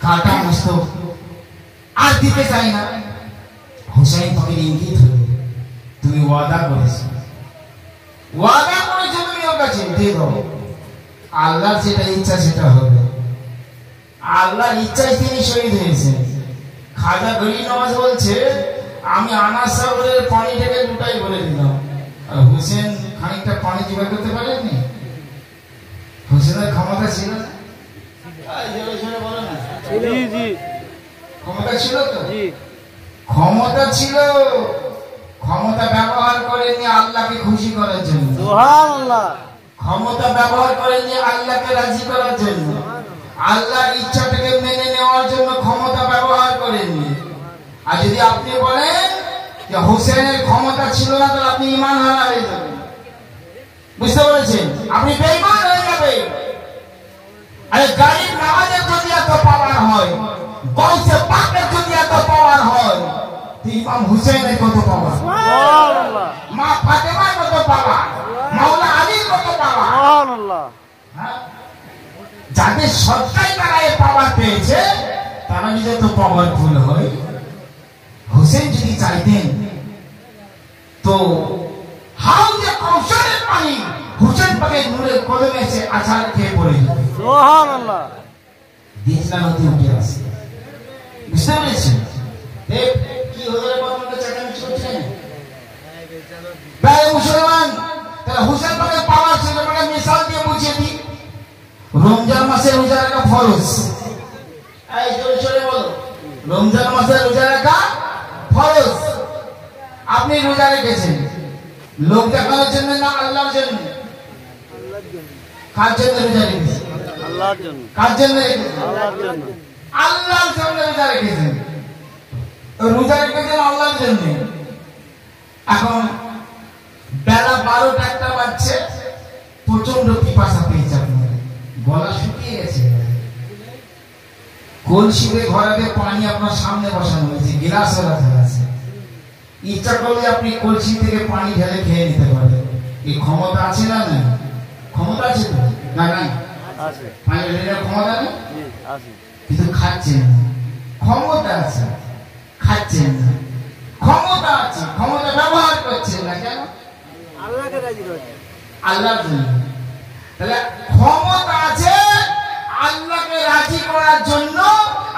কাটা মস্তক আর দিতে চাই না। হুসাইন তখন ইঙ্গিত হলো, তুমি ওয়াদা করেছো, তুমি ওর কাছে দিয়ে দাও, আল্লাহর যেটা ইচ্ছা সেটা হবে। আল্লাহর ইচ্ছায় তিনি শহীদ হয়েছেন। খাজা গরিব নওয়াজ বলছে, আমি আনাস সাগরের পানিটাকে দুটাই বলে দিলাম, আর হুসেন খানিকটা পানি জোগাড় করতে পারেননি। হুসেনের ক্ষমতা ছিল না, ক্ষমতা ছিল তো, ক্ষমতা ছিল, ক্ষমতা ব্যবহার করেনি আল্লাহকে খুশি করার জন্য, ক্ষমতা ব্যবহার করেনি আল্লাহকে রাজি করার জন্য, আল্লাহর ইচ্ছাটাকে মেনে নেওয়ার জন্য ক্ষমতা ব্যবহার করেননি। আর যদি আপনি বলেন যে হুসেনের ক্ষমতা ছিল না, তাহলে আপনি ঈমান হারা হয়ে যাবেন। বুঝতে পেরেছেন? আপনি বেঈমান হয়ে যাবেন। আরে গরিব নওয়াজের যদি এত পাওয়ার হয়, গৌসে পাকের যদি এত পাওয়ার হয়, ইমাম হুসেনের কত পাওয়ার, সুবহানাল্লাহ, মা ফাতেমার কত পাওয়ার, মাওলা আলীর কত পাওয়ার। যাদের সত্তায় তারা এই পাওয়ার পেয়েছে, তারা যদি তো পাওয়ারফুল হয়। হুসেন যদি চাইতেন তো হাউজে কাউসারের পানি হুসেন পাকের নূরের কদমে এসে আছাড় খেয়ে পড়ে যেত, সুবহানাল্লাহ, দিজলা নদী উঠে আসে। বুঝতে পেরেছেন? কি হুজুরের কথা চাকামি করছেন ভাই মুসলমান। তাহলে হুসেন পাকের পাওয়ার ছিল, মানে মিসাল দিয়ে বুঝিয়ে দিই। রমজান মাসে রোজা রাখা ফরজ, এই জোরে জোরে বলো, রমজান মাসে রোজা রাখা ফরজ। আপনি রোজা রেখেছেন লোক দেখানোর জন্য না আল্লাহর জন্য? কার জন্য রোজা রেখেছেন? আল্লাহর জন্য। কার জন্য রেখেছেন? আল্লাহর জন্য। আল্লাহর জন্য রোজা রেখেছেন, রোজা রেখেছেন আল্লাহর জন্য। এখন বেলা 12টা বাজছে, প্রচন্ড পিপাসা পেয়েছে, আপনার গলা শুকিয়ে গেছে, কলসিতে ঘরাতে পানি আপনার সামনে বসানো হয়েছে, গ্লাসও রাখা আছে, ইচ্ছা করলে আপনি কলসি থেকে পানি ঢেলে খেয়ে নিতে পারেন। এই ক্ষমতা আছে না? না, ক্ষমতা আছে তো? না, নাই, পানি ঢেলে ক্ষমতা নেই, কিন্তু খাচ্ছেন না। ক্ষমতা আছে, খাচ্ছেন না। ক্ষমতা আছে, ক্ষমতা ব্যবহার করছেন না কেন? আল্লাহকে রাজি করছেন, আল্লাহর জন্য। তাহলে ক্ষমতা আছে আল্লাহকে রাজি করার জন্য,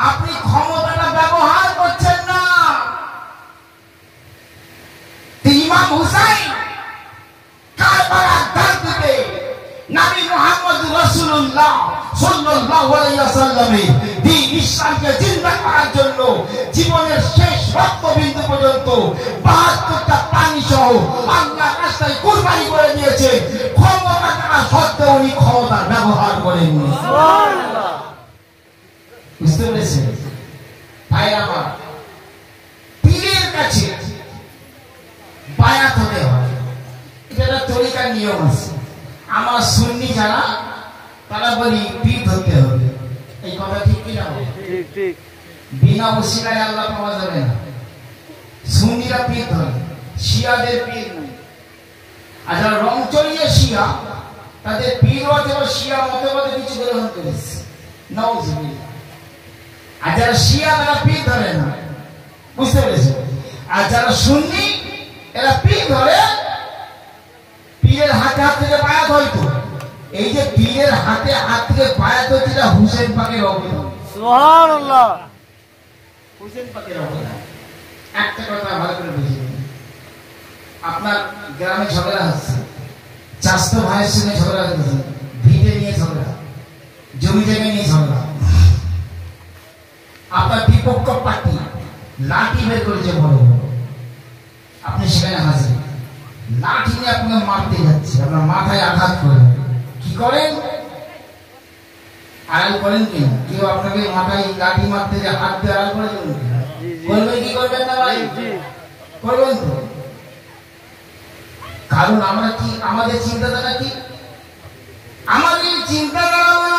আপনি ক্ষমতাটা ব্যবহার করছেন না। ইমাম হুসাইন কারবালার দাঁড়িয়ে নবী মুহাম্মদ রাসূলুল্লাহ সাল্লাল্লাহু আলাইহি ওয়াসাল্লামের দ্বীন ইসলামকে জিন্দা করার জন্য জীবনের শেষ রক্তবিন্দু পর্যন্ত ৭২টা প্রাণী সহ আল্লাহর রাস্তায় কুরবানি করে দিয়েছে। ক্ষমতা থাকা সত্ত্বেও উনি ক্ষমতার ব্যবহার করেননি, সুবহানাল্লাহ। বুঝতে পেরেছেন ভাই আমার? পীরের কাছে বায়াত হতে হয়, এটা তরিকার নিয়ম আছে। আমার সুন্নি যারা, তারা বলি পীর ধরতে হবে। এই কথা ঠিক কিনা? ঠিক ঠিক। বিনা ওসিলায় আল্লাহ পাওয়া যাবে না। সুন্নিরা পীর ধরে, শিয়াদের পীর নেই। আর যারা রং চড়িয়ে শিয়া, তাদের পীর অথবা শিয়া মতবাদে কিছু গ্রহণ করেছে, নাউজুবিল্লাহ। আর যারা শিয়া তারা পীর ধরে না। বুঝতে পেরেছে? আর যারা সুন্নি এরা পীর ধরে, পীরের হাতে হাত থেকে বায়াত হইতো। এই যে পীরের হাতে হাত থেকে বায়াত হচ্ছে, এটা হুসেন পাকের অবদান, সুবহানাল্লাহ, হুসেন পাকের অবদান। একটা কথা ভালো করে বুঝিয়ে, আপনার গ্রামে ঝগড়া হচ্ছে, চাষতো ভাইয়ের সঙ্গে ঝগড়া হচ্ছে, ভিটে নিয়ে ঝগড়া, জমি জায়গা নিয়ে ঝগড়া। আপনার বিপক্ষ পার্টি লাঠি বের করেছে বড় বড়, আপনি সেখানে হাজির, লাঠি নিয়ে আপনাকে মারতে যাচ্ছে, আপনার মাথায় আঘাত করে। কি করেন? আড়াল করেন কিনা? কেউ আপনাকে মাথায় লাঠি মারতে যে হাত দিয়ে আড়াল করে দেবেন, করবেন কি করবেন না ভাই? করবেন তো। কারণ আমরা কি, আমাদের চিন্তাধারা কি? আমাদের চিন্তাধারা হলো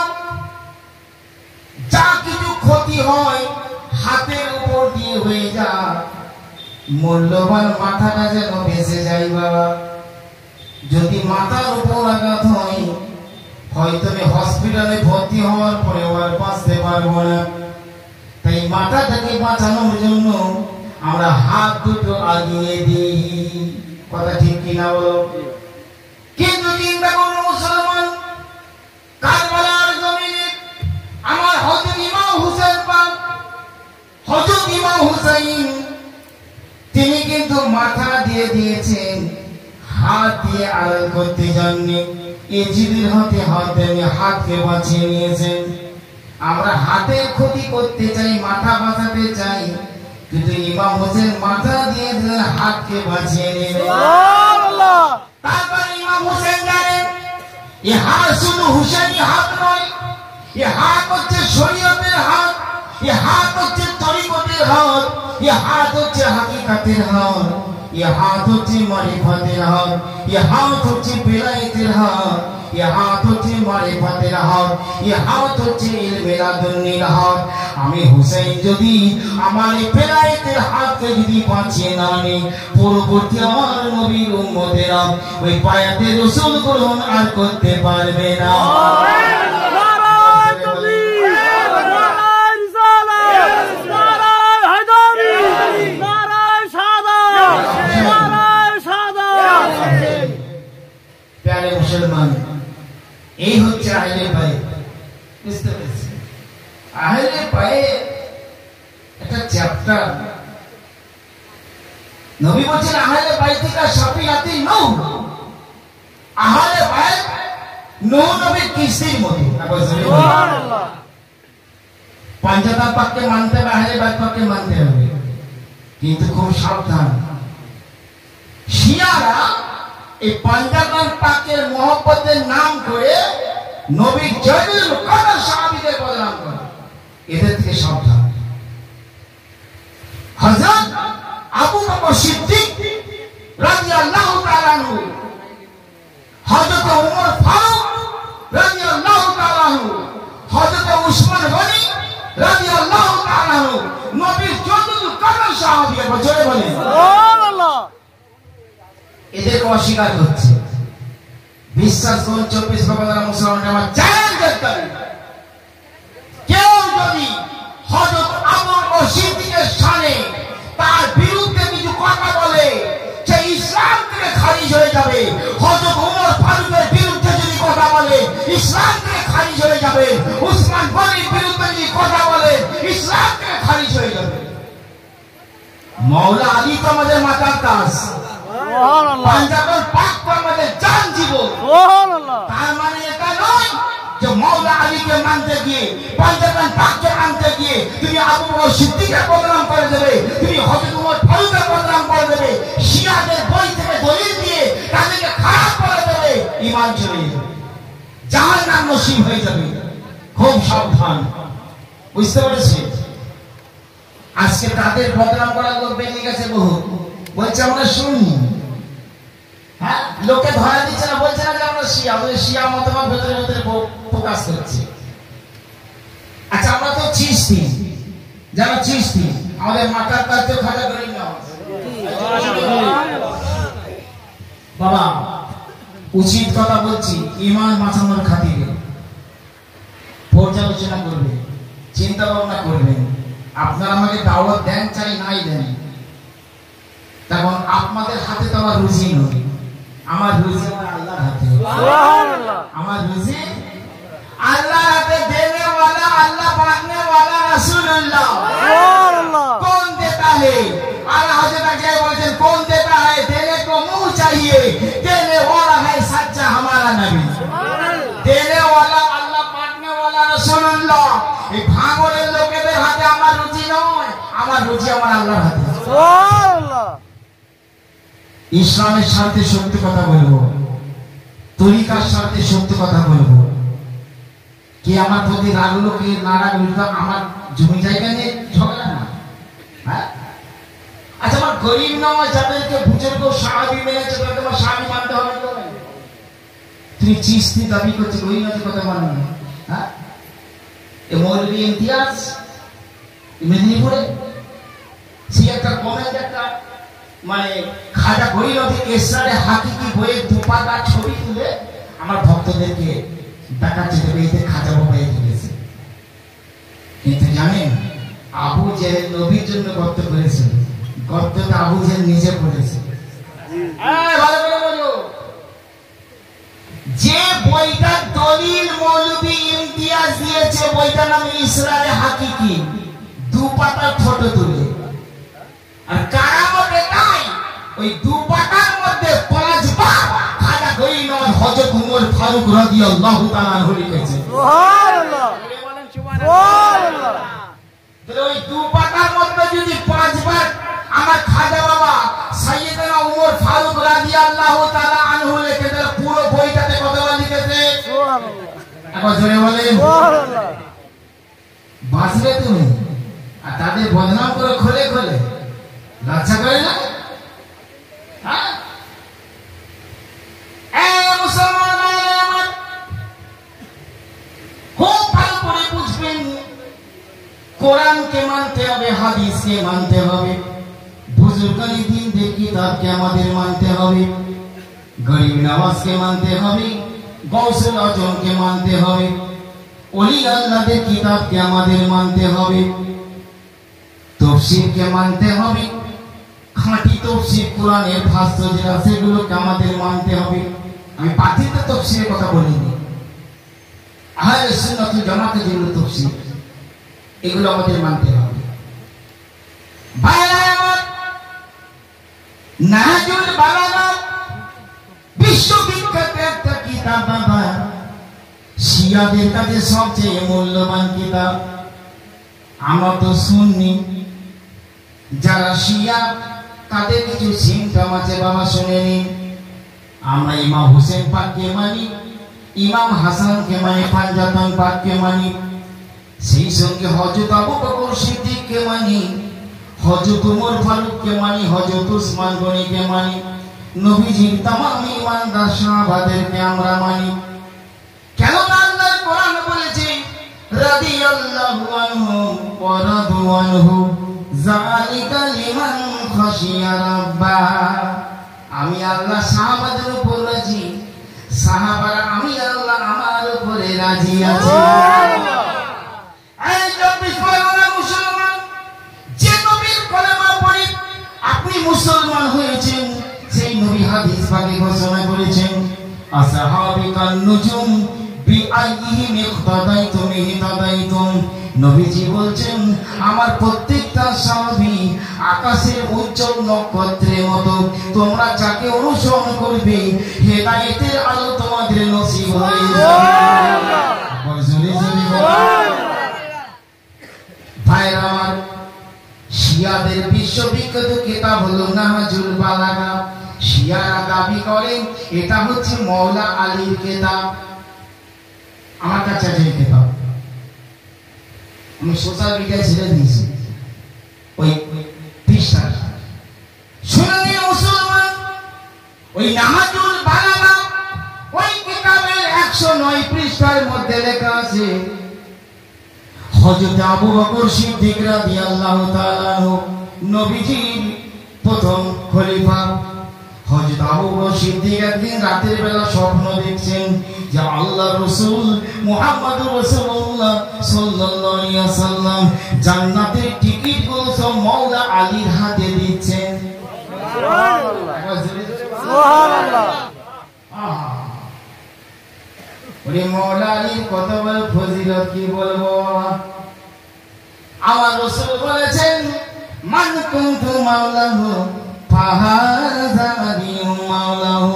যা কিছু ক্ষতি হয় হাতের উপর দিয়ে হয়ে যায়, মূল্যবান মাথাটা যেন বেঁচে যায় বাবা। যদি মাথার উপর আঘাত হয়, হয়তো আমি হসপিটালে ভর্তি হওয়ার পরে আর বাঁচতে পারবো না। মাথা থেকে বাঁচানোর জন্য আমরা হাত দুটো আগিয়ে দিই। কথা ঠিক কিনা বলো? কিন্তু চিন্তা করুন মুসলমান, কারবালার জমিনে আমার হযরত ইমাম হুসাইন পাক, হযরত ইমাম হুসাইন তিনি কিন্তু মাথা দিয়ে দিয়েছেন, হাত দিয়ে আড়াল করতে যাননি। এজিদের হাতে হাত দিয়ে হাতকে বাঁচিয়ে নিয়েছেন। আমরা হাতের ক্ষতি করতে চাই, মাথা বাঁচাতে চাই, কিন্তু ইমাম হোসেন মাথা দিয়ে দিলেন, হাতকে বাঁচিয়ে নিলেন। তারপর ইমাম হোসেন জানেন এ হাত শুধু হুসেনি হাত নয়, এ হাত হচ্ছে শরীয়তের হাত, এ হাত হচ্ছে তরিকতের হাত, এ হাত হচ্ছে হাকিকাতের হাত, এ হাত হচ্ছে মারিফাতের হাত, এ হাত হচ্ছে বেলায়েতের হাত, এ হাত হচ্ছে মারিফাতের হাত, এ হাত হচ্ছে ইলমে লাদুন্নির হাত। আমি হুসাইন যদি আমার এই বেলায়েতের হাতকে যদি বাঁচিয়ে না নিই, পরবর্তী আমার নবীর উম্মতেরা ওই বায়াতে রাসূল গ্রহণ আর করতে পারবে না। প্যারে মুসলমান, এই হচ্ছে আহলে বাইত। বুঝতে পেরেছি? আহলে বাইত একটা চ্যাপ্টার। নবী বলেছেন আহলে বাইতিকা সাফিয়াতি নূহ, আহলে বাইত নূহ নবীর কিস্তির মতো। সুবহানাল্লাহ। পাঞ্জাতান পাককে মানতে হবে, আহলে বাইত পাককে মানতে হবে, কিন্তু খুব সাবধান। শিয়ারা এই পাঞ্জাতান পাকের মহব্বতের নাম করে নবী জয়নুল কদর সাহাবীদের বদনাম করে, এদের থেকে সাবধান। হযরত আবু বকর সিদ্দিক রাদিয়াল্লাহু তাআলা আনহু, হযরত ওমর ফারুক রাদিয়াল্লাহু তাআলা আনহু, হযরত উসমান গনি রাদিয়াল্লাহু তাআলা আনহু নবীর জয়নুল কদর সাহাবী। বলে বলেন সুবহানাল্লাহ। এদেরকে অস্বীকার করছে। বিশ্বাস করুন 24 প্রকার মুসলমান আমার চ্যালেঞ্জ করি, কেউ যদি হযরত আবু বকর সিদ্দিকের শানে তার বিরুদ্ধে কিছু কথা বলে, সে ইসলাম থেকে খারিজ হয়ে যাবে। হযরত ওমর ফারুকের বিরুদ্ধে যদি কথা বলে, ইসলাম থেকে খারিজ হয়ে যাবে। উসমান গনির বিরুদ্ধে যদি কথা বলে, ইসলাম থেকে খারিজ হয়ে যাবে। মাওলা আলী তো আমাদের মাতার তাজ, পাঞ্জাবের পাক তো আমাদের জান জীবন। তার মানে এটা নয় যে মাওলা আলীকে মানতে গিয়ে, পাঞ্জাবের পাককে মানতে গিয়ে তুমি আবু বকর সিদ্দিকের বদনাম করে দেবে, তুমি হযরত ওমর ফারুকের বদনাম করে দেবে, শিয়াদের বই থেকে দলিল দিয়ে তাদেরকে খারাপ করে দেবে, ঈমান চলে যাবে, জাহান্নাম নসিব হয়ে যাবে। খুব সাবধান। বুঝতে পেরেছি? আজকে তাদের বদনাম করার লোক বেরিয়ে গেছে বহু, বলছে আমরা শুনি, হ্যাঁ, লোকে ধরা দিচ্ছে না, বলছে না যে আমরা শিয়া, আমাদের শিয়া মতবাদ ভেতরে ভেতরে প্রকাশ করছে। আচ্ছা, আমরা তো চিশতি, যারা চিশতি আমাদের মাথার কাছে খাজা করি না বাবা, উচিত কথা বলছি, ঈমান বাঁচানোর খাতিরে পর্যালোচনা করবে, চিন্তা ভাবনা করবেন। আপনারা আমাকে দাওয়াত দেন চাই নাই দেন, তখন আপনাদের হাতে তো আমার রুজি নয়, আমার রুজি আমার আল্লাহর হাতে। সুবহানাল্লাহ। আমার রুজি আল্লাহর হাতে, দেনে वाला अल्लाह, बांटने वाला रसूलुल्लाह। सुबहानल्लाह। कौन देता है? आला हजरत क्या बोलते हैं, कौन देता है? देने को मुंह चाहिए, देने वाला है सच्चा हमारा नबी। देने वाला अल्लाह, बांटने वाला रसूलुल्लाह। এই ভাঙরের লোকেদের হাতে আমার রুজি নয়, আমার রুজি আমার আল্লাহর হাতে। সুবহানাল্লাহ। ইসলামের সাথে সত্য কথা বলবো, তরিকার সাথে সত্য কথা বলবো। কে আমার প্রতি রাগলো কে না রাগলো, আমার জমি জায়গা নিয়ে ঝগড়া না। হ্যাঁ, আচ্ছা, আমার গরিব নয়, যাদেরকে বুজুর্গ সাহাবী মেনেছে তাদেরকে আমার সাহাবী মানতে হবে তো? তুমি চিশতি দাবি করছো, গরিবের কথা মানো না? হ্যাঁ, এ মৌলভী ইমতিয়াজ মেদিনীপুরে সে একটা কমেন্ট, একটা মানে খাজা গরিবী এসরারে হাকিকি বইয়ের দুপাতা ছবি তুলে আমার ভক্তদেরকে দেখাচ্ছে, এতে খাজা বাবা এসে গেছে। কিন্তু জানেন আবু জেহেল নবীর জন্য গর্ত করেছে, গর্তটা আবু জেহেল নিজে করেছে। ভালো করে বলো, যে বইটার দলিল মৌলভী ইমতিয়াজ দিয়েছে বইটার নাম ইসরারে হাকিকি, দু পাতার ফটো তুলে। আর কারামত এটাই, ওই দু পাতার মধ্যে 5 বার খাজা গরিবনওয়াজ হযরত ওমর ফারুক রাদিয়াল্লাহু তাআলা আনহু লিখেছে। সুবহানাল্লাহ, বলেন সুবহানাল্লাহ। তাহলে ওই দু পাতার মধ্যে যদি 5 বার আমার খাজা বাবা সাইয়েদনা ওমর ফারুক রাদিয়াল্লাহু তাআলা আনহু লিখে, তাহলে পুরো বইটাতে কতবার লিখেছে? সুবহানাল্লাহ। একবার জোরে বলেন সুবহানাল্লাহ। বাঁচবে তুমি, আর তাদের বদনাম করে খোলে খোলে লজ্জা করে না? হ্যাঁ, মুসলমান আমার খুব ভালো করে বুঝবেন, কোরআনকে মানতে হবে, হাদিসকে মানতে হবে, বুজুর্গানি দ্বীনদের কিতাবকে আমাদের মানতে হবে, গরিব নওয়াজকে মানতে হবে, গৌসুল আজমকে মানতে হবে, ওলি আল্লাহদের কিতাবকে আমাদের মানতে হবে, তাফসীরকে মানতে হবে, খাঁটি তাফসীর কোরআনের ভাষ্য যেটা সেগুলোকে আমাদের মানতে হবে। আমি বাতিল তাফসীরের কথা বলিনি, আহলে সুন্নাত ওয়াল জামাতের যেগুলো তাফসীর এগুলো আমাদের মানতে হবে। ভাইরা আমার, নাহজুল বালাগা বিশ্ববিখ্যাত একটা কিতাব, বাবা শিয়াদের কাছে সবচেয়ে মূল্যবান কিতাব। আমরা তো সুন্নি, যারা শিয়া তাদের কিছু সিমটম আছে বাবা, শুনে নিন। আমরা ইমাম হোসেন পাককে মানি, ইমাম হাসানকে মানি, পাঞ্জাতন পাককে মানি, সেই সঙ্গে হযরত আবু বকর সিদ্দিককে মানি, হযরত ওমর ফারুককে মানি, হযরত উসমান গনিকে মানি, নবীজির तमाम ইমানদার সাহাবাদেরকে আমরা মানি। কেন আল্লাহর কোরআন বলেছে রাদিয়াল্লাহু আনহু ওয়া রাদু আনহু যালিকা লিমান খাশিয়া রাব্বা। আমি আল্লাহ সাহাবাদের উপর রাজি, সাহাবারা আমি আল্লাহ আমার উপরে রাজি আছি। সুবহানাল্লাহ। এই মুসলমান, যে নবীর কলেমা পড়ে আপনি মুসলমান হয়েছেন, সেই নবী হাদিস পাকে ঘোষণা করেছেন আসহাবিকান নুজুম বিআইহিম ইখতাদাইতুম ইহতাদাইতুম। নবীজি বলছেন আমার প্রত্যেকটা সাহাবী আকাশের উজ্জ্বল নক্ষত্রের মতো, তোমরা যাকে অনুসরণ করবে হেদায়েতের আলো তোমাদের নসিব হয়ে যাবে। ভাইরা আমার, শিয়াদের বিশ্ববিখ্যাত কিতাব হলো নাহজুল বালাগা। শিয়ারা দাবি করেন এটা হচ্ছে মওলা আলীর কিতাব। আমার কাছে আছে এই কিতাব, আমি সোশ্যাল মিডিয়ায় ছেড়ে দিয়েছি ওই পৃষ্ঠাটা। শুনে মুসলমান, ওই নাহজুল বালাগা ওই কিতাবের 109 পৃষ্ঠার মধ্যে লেখা আছে হযরত আবু বকর সিদ্দিক রাদিয়াল্লাহু তাআলা আনহু নবীজির প্রথম খলিফা। হযরত আবু বকর সিদ্দিক একদিন রাতের বেলা স্বপ্ন দেখছেন যে আল্লাহর রাসূল মুহাম্মদুর রাসূলুল্লাহ সাল্লাল্লাহু আলাইহি ওয়াসাল্লাম জান্নাতের টিকিটগুলো সব মাওলা আলীর হাতে দিচ্ছেন। সুবহানাল্লাহ, সুবহানাল্লাহ। ওরে মাওলা আলীর কত বড় ফজিলত কি বলবো। আমার রাসূল বলেছেন মান কুনতু মাওলাহু ফাহাযা আলিয়্যু মাওলাহু।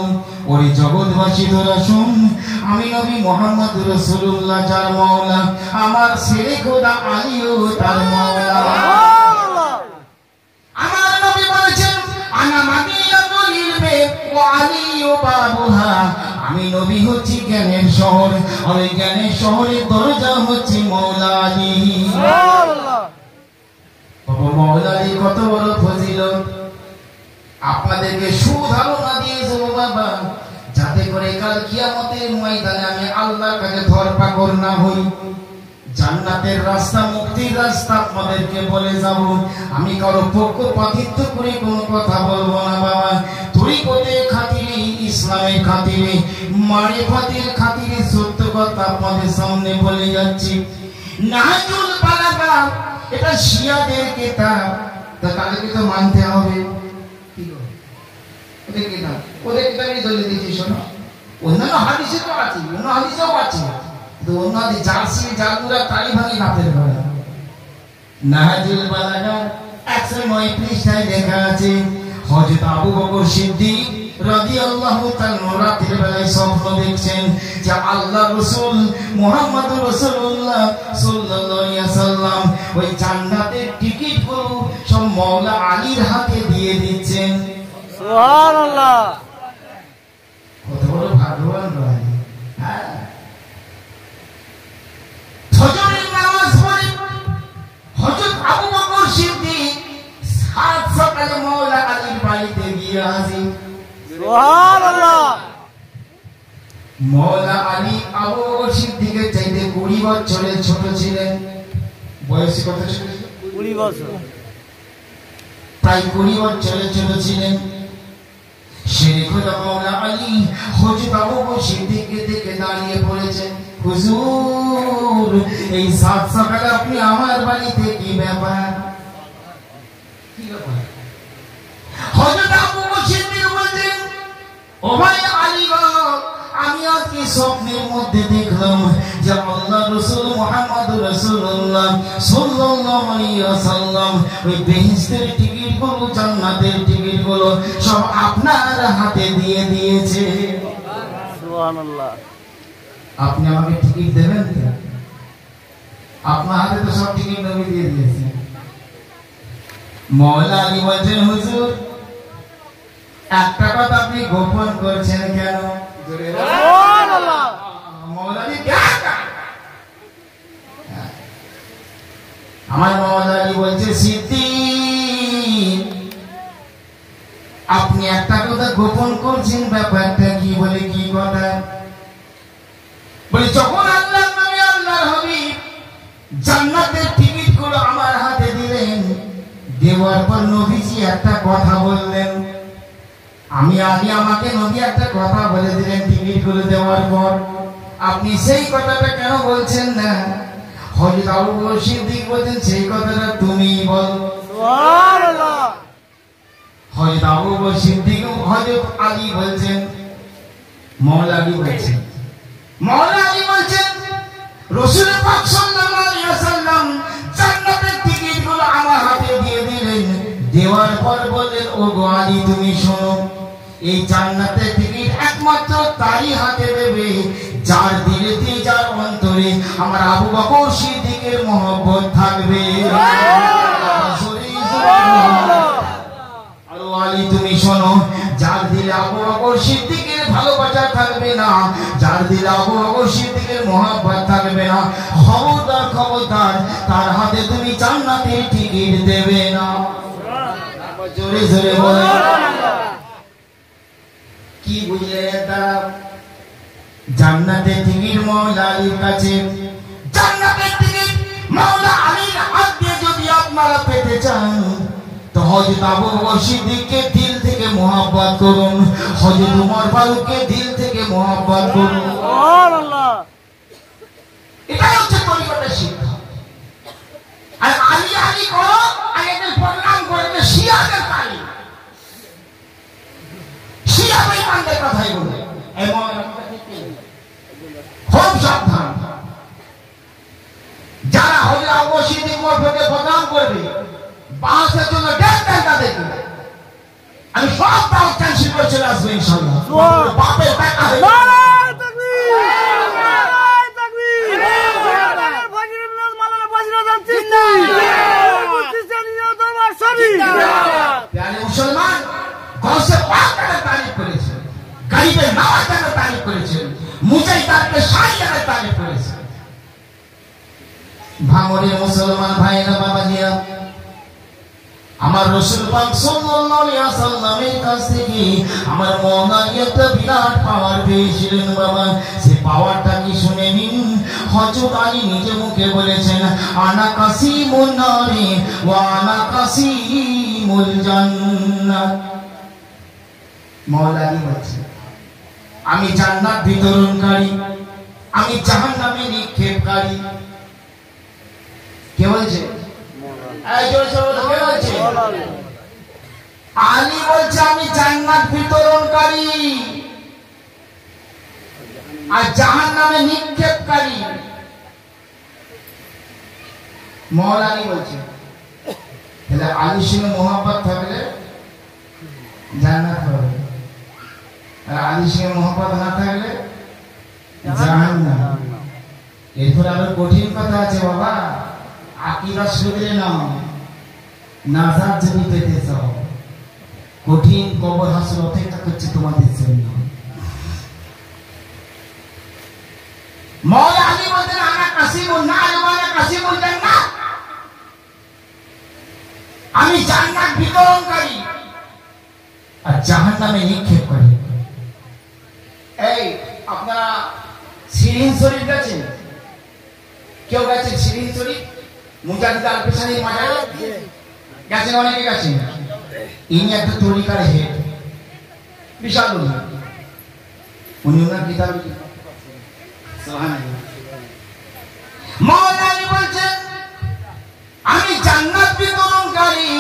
ওরে জগৎবাসী তোরা শুন, আমি নবী মুহাম্মদ রাসূলুল্লাহ যার মাওলা, আমার ছেলে খোদা আলীও তার মাওলা। সুবহানাল্লাহ। আমার নবী বলেছেন আনা মাদিনাতুল ইলমি ওয়া আলীও বাবুহা। আমি নবী হচ্ছি জ্ঞানের শহর, আর এই জ্ঞানের শহরের দরজা হচ্ছে মাওলা আলী। সুবহানাল্লাহ। বাবা মাওলা আলী কত বড় ফজিলত আপনাদেরকে সুধারণা দিয়ে দেবো বাবা, যাতে করে কাল কিয়ামতের ময়দানে আমি আল্লাহর কাছে ধরপাকড় না হই। জান্নাতের রাস্তা, মুক্তির রাস্তা আপনাদেরকে বলে যাব। আমি কারো পক্ষপাতিত্ব করে কোনো কথা বলবো না বাবা। তরিকতের খাতিরে, ইসলামের খাতিরে, মারিফাতের খাতিরে সত্য কথা আপনাদের সামনে বলে যাচ্ছি। নাহজুল বালাগা এটা শিয়াদের কিতাব, তো তাদেরকে তো মানতে হবে। কি গো, ওদের কিতাব, ওদের কিতাবই দলিল দিয়েছি। শোনো, অন্যান্য হাদিসে তো আছে, অন্য হাদিসেও আছে, কিন্তু অন্য হাদিস জার্সি জাদুরা তালি ভাঙি নাপের ঘরে। নাহাজুল বালাগা 109 পৃষ্ঠায় লেখা আছে, হযরত আবু বকর সিদ্দিক রাদিয়াল্লাহু তাআলা রাতের বেলায় স্বপ্ন দেখছেন যে আল্লাহর রাসূল মুহাম্মদুর রাসূলুল্লাহ সাল্লাল্লাহু আলাইহি ওয়াসাল্লাম ওই জান্নাতের টিকিটগুলো সব মাওলা আলীর হাতে দিয়ে দিচ্ছেন। সুবহানাল্লাহ, কত বড় ভাগ্যবান ভাই। হ্যাঁ, ফজরের নামাজ পড়ে হযরত আবু বকর সিদ্দিক সাত সকালে মাওলা আলীর বাড়িতে গিয়ে হাজির। সুবহানাল্লাহ। মাওলা আলী আবু বকর সিদ্দিকের চাইতে 20 বছরের ছোট ছিলেন। বয়স কত ছিল? 20 বছর, প্রায় 20 বছরের ছোট ছিলেন। সেই খোদা মাওলা আলী হযরত আবু বকর সিদ্দিককে দেখে দাঁড়িয়ে পড়েছেন, হুজুর এই সাত সকালে আপনি আমার বাড়িতে কি ব্যাপার? কি ব্যাপার? হযরত আবু বকর সিদ্দিক বললেন, ও ভাই আলী গো, আমি আজকে স্বপ্নের মধ্যে দেখলাম যে আল্লাহ রাসূল মুহাম্মদুর রাসূলুল্লাহ সাল্লাল্লাহু আলাইহি ওয়াসাল্লাম ওই বেহেশতের টিকিটগুলো, জান্নাতের টিকিটগুলো সব আপনার হাতে দিয়ে দিয়েছে। সুবহানাল্লাহ। আপনি আমাকে টিকিট দেবেন তো? আপনার হাতে তো সব টিকিট নবী দিয়ে দিয়েছে। মাওলা আলী বলছেন, হুজুর একটা কথা আপনি গোপন করছেন কেন? সুবহানাল্লাহ। মাওলা আলী আমার মাওলা আলী বলছে, সিদ্দিক আপনি একটা কথা গোপন করছেন, ব্যাপারটা কি? বলে কি কথা? বলে যখন আল্লাহর নবী আল্লাহর হাবিব জান্নাতের টিকিটগুলো আমার হাতে দিলেন, দেওয়ার পর নবীজি একটা কথা বললেন, আমি আগে আমাকে নবী একটা কথা বলে দিলেন টিকিটগুলো দেওয়ার পর, আপনি সেই কথাটা কেন বলছেন না? হযরত আবু বকর সিদ্দিক বলেন, সেই কথাটা তুমিই বল। সুবহানাল্লাহ। হযরত আবু বকর সিদ্দিক হযরত আলী বলছেন, মাওলা আলী বলছেন, মাওলা আলী বলছেন, রাসূল পাক সাল্লাল্লাহু আলাইহি ওয়াসাল্লাম জান্নাতের টিকিটগুলো আমার হাতে দিয়ে দিলেন, দেওয়ার পর বললেন, ও গো আলী তুমি শোনো, এই জান্নাতের টিকিট একমাত্র তারই হাতে দেবে যার দিলেতে, যার অন্তরে আমার আবু বকর সিদ্দিকের মহব্বত থাকবে। আর আলী তুমি শোনো, যার দিলে আবু বকর সিদ্দিকের ভালোবাসা থাকবে না, যার দিলে আবু বকর সিদ্দিকের মহব্বত থাকবে না, খবরদার খবরদার তার হাতে তুমি জান্নাতের টিকিট দেবে না। জোরে জোরে বলে কি বুঝলেন? তারা জান্নাতের টিকিট মাওলা আলীর কাছে, জান্নাতের টিকিট মাওলা আলীর হাত দিয়ে যদি আপনারা পেতে চান, তো হযরত আবু বকর সিদ্দিককে দিল থেকে মহব্বত করুন, হযরত উমর ফারুককে দিল থেকে মহব্বত করুন। সুবহানাল্লাহ। এটাই হচ্ছে তরিকতের শিক্ষা। আর আলী আলী করো আর এদের প্রোগ্রাম করে শিয়াদের তালিম, শিয়া বেঈমানদের কথাই বলে। এমন খুব সাবধান, যারা হযরত আবু বকর সিদ্দিক মরফতে প্রোগ্রাম করবে, বাসের জন্য ডেট দেন তাদেরকে, আমি সব দাও ক্যান্সেল করে চলে আসবো ইনশাআল্লাহ। বাপের টাকা হয়ে নারায়ে তাকবীর, নারায়ে তাকবীর। ফকির ইবনে মাওলানা বাজিরাজান চিস্তি, চিস্তিয়ানিয়া দরবার শরীফ। প্যারে মুসলমান, গৌসে পাক তার তারিফ করেছেন, গরিবে নওয়াজ তার তারিফ করেছেন, মুজাহিদকে শাহিদের তারিফ করেছেন। ভাঙড়ের মুসলমান ভাইরা বাবাজিরা, আমার রাসূল পাক সাল্লাল্লাহু আলাইহি ওয়াসাল্লামের কাছ থেকে আমার মওলা একটা বিরাট পাওয়ার পেয়েছিলেন বাবা। সে পাওয়ারটা কি শুনে নিন। হযরত আলী নিজে মুখে বলেছেন, আনা কাসিমুন নারি ওয়া আনা কাসিমুল জান্নাত। মওলা আলী বলছেন, আমি জান্নাত বিতরণকারী, আমি জাহান্নামে নিক্ষেপকারী। কে বলছে? এই জোরে সরে কে বলছে? আলী বলছে আমি জান্নাত বিতরণকারী আর জাহান্নামে নিক্ষেপকারী। মওলা আলী বলছে তাহলে আলীর সঙ্গে মোহাব্বত থাকলে জান্নাত হবে, আর আলীর সঙ্গে মোহাব্বত না থাকলে জাহান্নাম। এরপর আরো কঠিন কথা আছে বাবা, আকীদা শুধরে নাও, নাজাত যদি পেতে চাও কঠিন কবর হাসর অপেক্ষা করছে তোমাদের জন্য। মওলা আলী বলেন আনা কাসিমুন নার ওয়া আনা কাসিমুল জান্নাত, আমি জান্নাত বিতরণকারী আর জাহান্নামে নিক্ষেপকারী। এই আপনারা সিরিন শরীফ গেছেন? কেউ গেছেন সিরিন শরীফ? মুজাহিদ আল পেশানির মাজারে গেছেন? অনেকে গেছেন। ইনি একটা তরিকার হেড, বিশাল উনি ওনার কিতাব মওলা আলী বলছেন আমি জান্নাত বিতরণকারী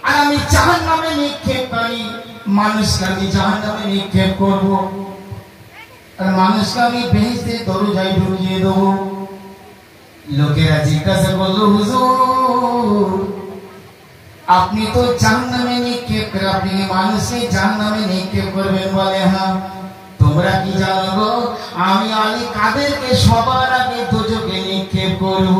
আর আমি জাহান্নামে নিক্ষেপকারী। মানুষকে আমি জাহান্নামে নিক্ষেপ করব আর মানুষকে আমি বেহেশতে দরজায় ঢুকিয়ে দেব। লোকেরা জিজ্ঞাসা করলো হুজুর আপনি তো জাহান্নামে নিক্ষেপ করে, আপনি মানুষকে জাহান্নামে নিক্ষেপ করবেন? বলে হ্যাঁ। তোমরা কি জানো গো আমি আলী কাদেরকে সবার আগে দোজখে নিক্ষেপ করব?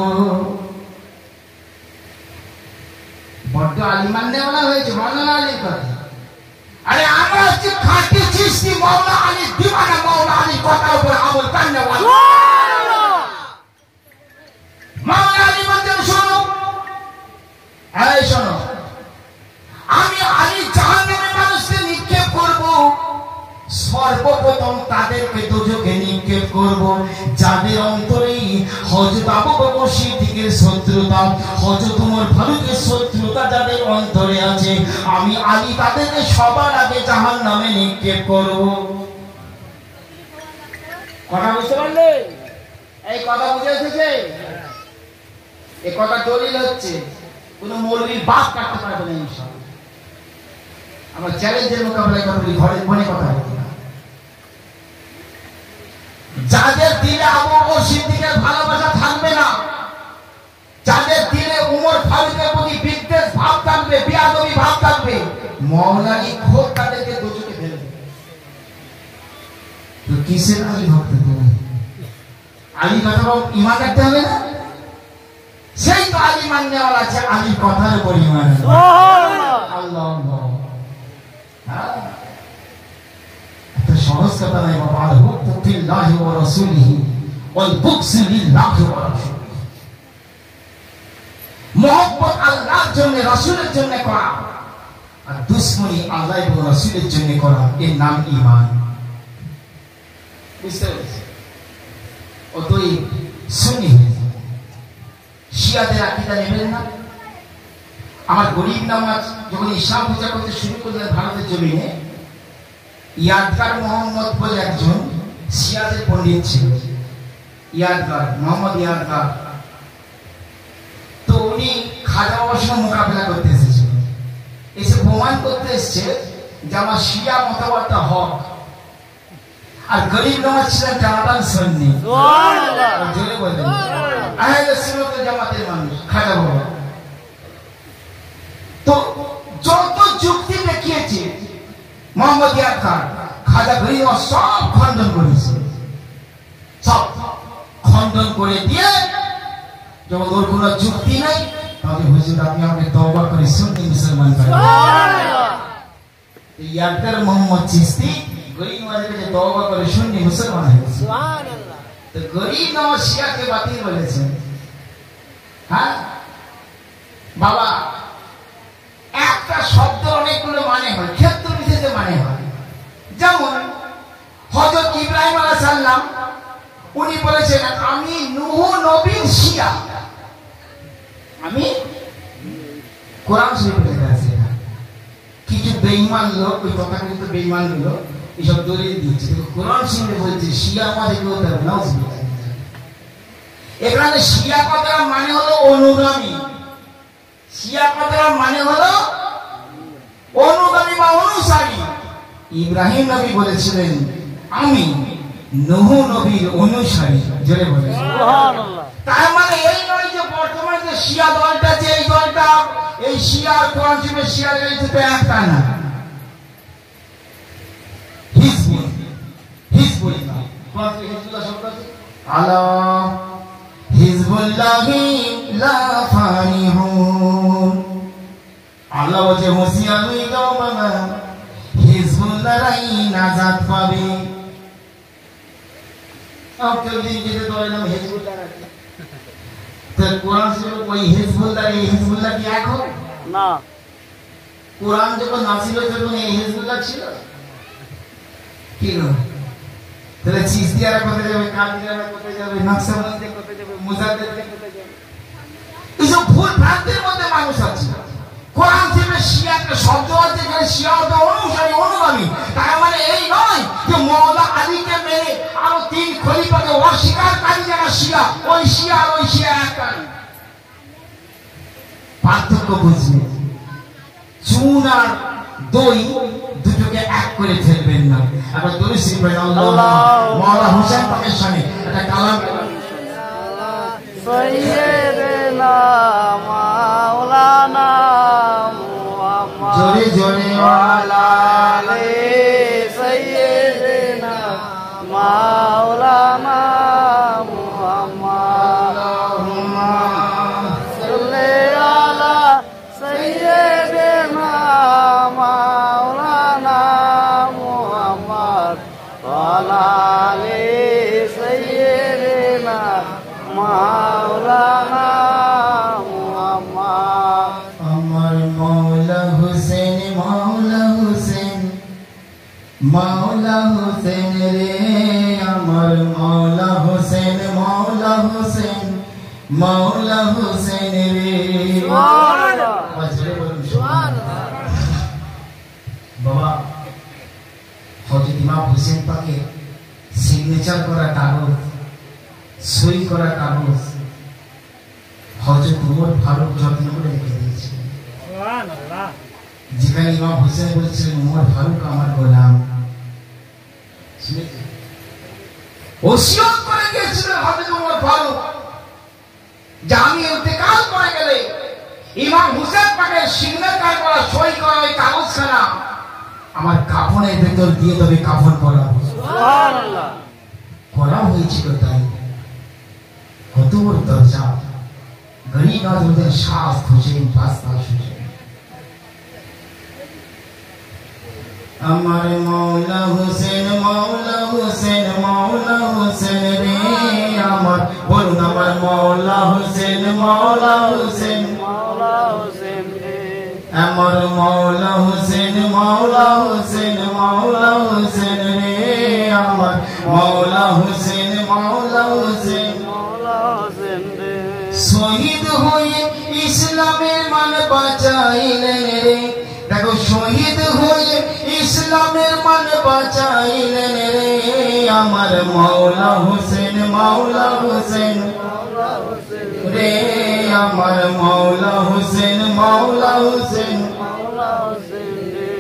বড্ড আলী মানতে বলা হয়েছে মওলানা আলীর কথা। আরে আমরা হচ্ছে খাঁটি চিশতি মওলা আলীর দিওয়ানা, মওলা আলীর কথার উপর আমল করনে ওয়ালা। মওলা আলী বলতেন শোনো, এই শোনো, আমি আলী জাহান্নামে মানুষকে নিক্ষেপ করব। সর্বপ্রথম তাদেরকে দোজখে নিক্ষেপ করব যাদের অন্তরে হযরত আবু বকর সিদ্দিকের শত্রুতা, হযরত ওমর ফারুকের শত্রুতা যাদের অন্তরে আছে, আমি আলী তাদেরকে সবার আগে জাহান্নামে নিক্ষেপ করব। কথা বুঝতে পারলে? এই কথা বুঝে এসেছে? এই কথা দলিল হচ্ছে কোন মৌলবীর বাপ কাটতে পারবে না ইনশাআল্লাহ। আমরা চ্যালেঞ্জের মোকাবেলায় কথা বলি, ঘরে মনে কথা বলি না। যাদের দিলে আবু বকর সিদ্দিকের ভালোবাসা থাকবে না, যাদের দিলে ওমর ফারুকের প্রতি বিদ্বেষ ভাব থাকবে, বেয়াদবি ভাব থাকবে, মওলা আলী খোদ তাদেরকে দোজখে ফেলে দেবে। তো কিসের আলী ভক্ত তুমি? আলী কথা ঈমান রাখতে হবে না? সেই তো আলী মাননেওয়ালা আছে, আলীর কথার উপর ঈমান আছে। আল্লাহ সহজ কথা নাই বাবা। আল হুব্বু ফিল্লাহি ওয়া রাসূলিহি ওয়াল বুগযু লিল্লাহি ওয়া রাসূলিহি। মহব্বত আল্লাহর জন্য, রাসূলের জন্য করা, আর দুশমনি আল্লাহ এবং রাসূলের জন্য করা, এর নাম ঈমান। বুঝতে পেরেছেন? অতএব সুন্নি শিয়াদের আকীদা নেবেন না। আমার গরিব নামাজ যখন ইসলাম প্রচার করতে শুরু করলেন ভারতের জমিনে, ইয়াদগার মোহাম্মদ বলে একজন শিয়াদের পণ্ডিত ছিল, ইয়াদগার মোহাম্মদ ইয়াদগার। তো উনি খাজা বাবার সঙ্গে মোকাবেলা করতে এসেছিলেন, এসে প্রমাণ করতে এসছে যে আমার শিয়া মতবাদটা হক। আর গরিব নামাজ ছিলেন জামাতান সুন্নি। জোরে বলেন আহলে সুন্নাত ওয়াল জামাতের মানুষ খাজা বাবা। তো যত যুক্তি দেখিয়েছে মোহাম্মদ ইয়াদগার, খাজা গরিব সব খণ্ডন করেছে, সব খণ্ডন করে দিয়ে যখন ওর কোনো যুক্তি নাই, তাহলে হুজুর আপনি আমাকে তওবা করে সুন্নি মুসলমান করেন। ইয়াদগার মোহাম্মদ চিশতি গরিব নওয়াজের কাছে তওবা করে সুন্নি মুসলমান হয়েছে। সুবহানাল্লাহ। তো গরিব নওয়াজ শিয়াকে বাতিল বলেছেন। হ্যাঁ বাবা, একটা শব্দ অনেকগুলো মানে হয়, ক্ষেত্র বিশেষে মানে হয়। যেমন হযরত ইব্রাহিম আলাইহিস সালাম উনি বলেছেন আমি নূহ নবীর শিয়া। আমি কোরআন শরীফে লেখা আছে। কিছু বেঈমান লোক, ওই তথাকথিত বেঈমান গুলো এইসব দলিল দিচ্ছে, কোরআন শরীফে বলছে শিয়া মানে কেউ তার নাউজুবিল্লাহ। এখানে শিয়া কথার মানে হলো অনুগামী। শিয়া কথার মানে হলো অনুগামী বা অনুসারী। ইব্রাহিম নবী বলেছিলেন আমি নূহ নবীর অনুসারী, জোরে বলে সুবহানাল্লাহ। তার মানে এই নয় যে বর্তমানে যে শিয়া দলটা আছে এই দলটা এই শিয়া কোরআন শরীফের শিয়া তো একটা না, হিজবুল্লাহ কোরআন শরীফে হিজবুল্লাহ শব্দ আছে, আলা হিজবুল্লাহি লা ফারিহুন, আল্লাহ বলে হুঁশিয়ার হয়ে যাও বাবা, হিজবুল্লাহরাই নাজাত পাবে। কেউ দিন যেতে পারে না হিজবুল্লাহ রাখে, তো কোরআন শরীফে ওই হিজবুল্লাহ এই হিজবুল্লাহ কি এক হবে না? কোরআন যখন নাযিল হয়েছে তখন এই হিজবুল্লাহ ছিল কি না? তাহলে চিশতিয়ারা কোথায় যাবে, কাদিয়ারা কোথায় যাবে, নকশবন্দি কোথায় যাবে, মুজাদ্দিদ কোথায় যাবে? এইসব ভুল ভ্রান্তির মধ্যে মানুষ আছে। কোরআন শরীফে শিয়া একটা শব্দ আছে, যেখানে শিয়া অর্থ অনুসারী অনুগামী। তার মানে এই নয় যে মওলা আলীকে মেনে আরো 3 খলিফাকে অস্বীকারী যারা শিয়া, ওই শিয়া আর ওই শিয়া একটা নয়। পার্থক্য বুঝবে, চুন আর দই দুটোকে এক করে ফেলবেন না। আবার দরুদ শরীফ পড়েন আল্লাহ মওলা হোসেন পাকের সামনে একটা কালাম সাইয়্যিদানা মাওলানা মুহাম্মদ জোরে জোরে ওয়ালা আলি সাইয়্যিদানা মাওলানা মুহাম্মদ আল্লাহুম্মা সাল্লি আলা সাইয়্যিদানা মাওলানা মুহাম্মদ ওয়ালা আলি সাইয়্যিদানা মাওলানা মুহাম্মদ। আমার মওলা হোসেন মওলা হোসেন মওলা হোসেন রে, আমার মওলা হোসেন মওলা হোসেন মওলা হোসেন রে। সুবহানাল্লাহ বাজরে বলুন সুবহানাল্লাহ। বাবা হযরত ইমাম হোসেন পাকে সিগনেচার করা কাগজ, সই করা কাগজ হযরত ওমর ফারুক যত্ন করে রেখে দিয়েছিলেন। সুবহানাল্লাহ। যেখানে ইমাম হোসেন বলেছিলেন ওমর ফারুক আমার গোলাম, ওসিয়ত করে গিয়েছিলেন হযরত ওমর ফারুক যে আমি ইন্তেকাল করে গেলে ইমাম হোসেন পাকে সিগনেচার করা সই করা ওই কাগজখানা আমার কাফনের ভেতর দিয়ে তবে কাফন পরা সুবহানাল্লাহ। করা হয়েছিল। তাই কত বড় দরজা, গরিব নওয়াজ শাহ হোসেন পাঁচতাস হোসেন। আমার মওলা হোসেন মওলা হোসেন মওলা হোসেন রে, আমার বলুন আমার মওলা হোসেন মওলা হোসেন মাওলা হোসেন রে, আমার মওলা হোসেন মওলা হোসেন মওলা হোসেন রে, আমার মওলা হোসেন মওলা হোসেন মাওলা হোসেন রে। শহীদ হয়ে ইসলামের মান বাঁচাইলেন রে, দেখো শহীদ হয়ে ইসলামের মান বাঁচাইলেন রে, আমার মওলা হোসেন মওলা হোসেন মাওলা হোসেন রে, আমার মওলা হোসেন মওলা হোসেন। মাওলা হোসেন রে।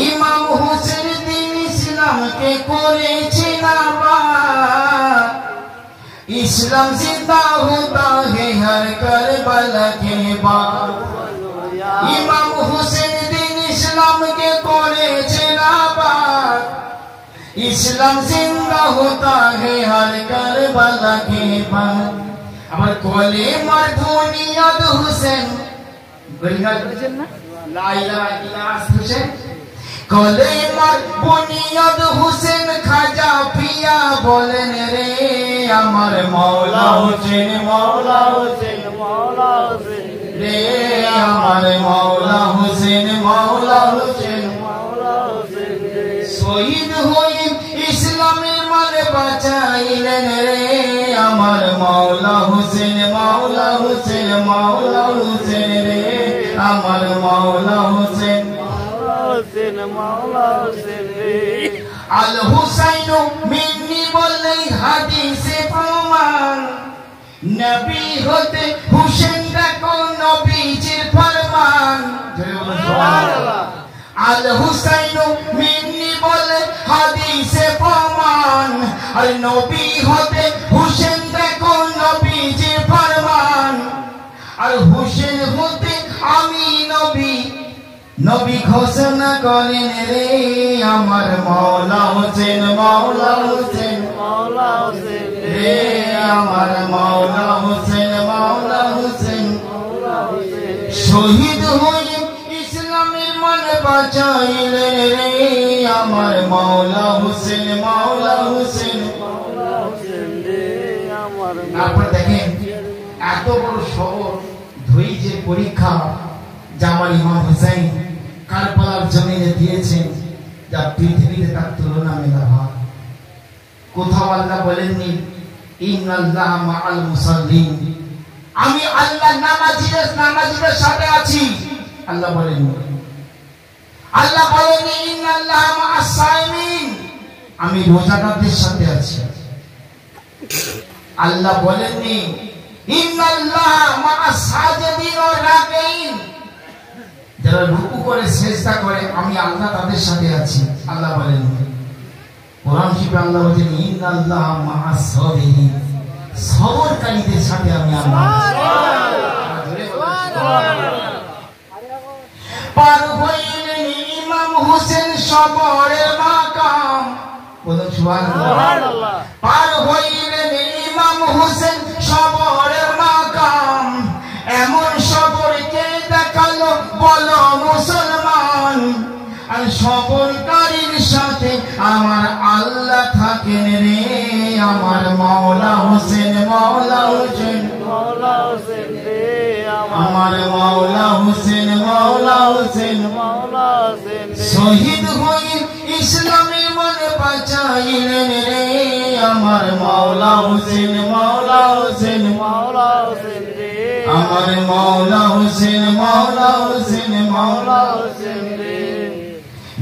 ইমাম হোসেন দিন ইসলামকে করেছেন আবাদ, इस्लाम जिंदा होता है हर करबला के बाद। इमाम हुसैन दिन इस्लाम के করেছেন আবাদ, इस्लाम जिंदा होता है हर करबला के बाद। আবার কলেমার বুনিয়াদ হোসেন বলিয়া বলেছেন না, লা ইলাহা ইল্লাল্লাহ হোসেন। কলেমার বুনিয়াদ হোসেন খাজা পিয়া বলেন রে, আমার মওলা হোসেন মওলা হোসেন মাওলা হোসেন রে, আমার মওলা হোসেন মওলা হোসেন। মাওলা হোসেন রে। শহীদ হয়ে ইসলামের মান বাঁচাইলেন রে, আমার মওলা হোসেন মওলা হোসেন মওলা হোসেন রে, আমার মওলা হোসেন মাওলা হোসেন মাওলা হোসেন রে। আল হুসাইন মিন্নি বলে হাদিসে প্রমাণ, নবী হতে হুসেন দেখো নবী আল হুসাইন মিন্নি বলে হাদিসে প্রমাণ আর নবী হতে হুসেন দেখো নবীজির ফরমান আর হুসেন হতে আমি নবী নবী ঘোষণা করেন রে আমার মাওলা হোসেন মাওলা হোসেন মাওলা হোসেন রে আমার মাওলা হোসেন মাওলা হোসেন মাওলা হোসেন শহীদ হয়ে ইসলামের মান বাঁচাইলেন রে আমার মাওলা হোসেন মাওলা হোসেন মাওলা হোসেন রে আমার তারপর দেখেন এত বড় শহর ধৈর্যের পরীক্ষা জামাল ইমাম হুসাইন কারবালার জমিনে দিয়েছেন যা পৃথিবীতে তার তুলনা মেলা হয় কোথাও আল্লাহ বলেননি ইন্নাল্লাহ মাআল মুসাল্লিন আমি আল্লাহ নামাজীদের সাথে আছি আল্লাহ বলেননি আল্লাহ বলেননি ইন্নাল্লাহ মাআস সাইমিন আমি রোজাদারদের সাথে আছি আল্লাহ বলেননি ইন্নাল্লাহ মাআস সাজিদিন ওয়া রাকিন যারা রুকু করে সিজদা করে আমি আল্লাহ তাদের সাথে আছি আল্লাহ বলেন কোরআন শরীফে আল্লাহ বলেন ইন্নাল্লাহ মাআস সাবিরিন সবরকারীদের সাথে আমি আল্লাহ পার হইলেন ইমাম হোসেন সবরের মাকাম বলুন সুবহানাল্লাহ পার হইলেন ইমাম হোসেন সবরের মাকাম এমন সবরকে দেখালো বলো মুসলমান আর সবরকারীর সাথে আমার আল্লাহ থাকেন রে আমার মাওলা হোসেন মাওলা হোসেন মাওলা হোসেন রে আমার মাওলা হোসেন মাওলা হোসেন মাওলা হোসেন রে শহীদ হয়ে ইসলামের মনে বাঁচাইলেন রে আমার মাওলা হোসেন মাওলা হোসেন মাওলা হোসেন রে আমার মাওলা হোসেন মাওলা হোসেন মাওলা হোসেন রে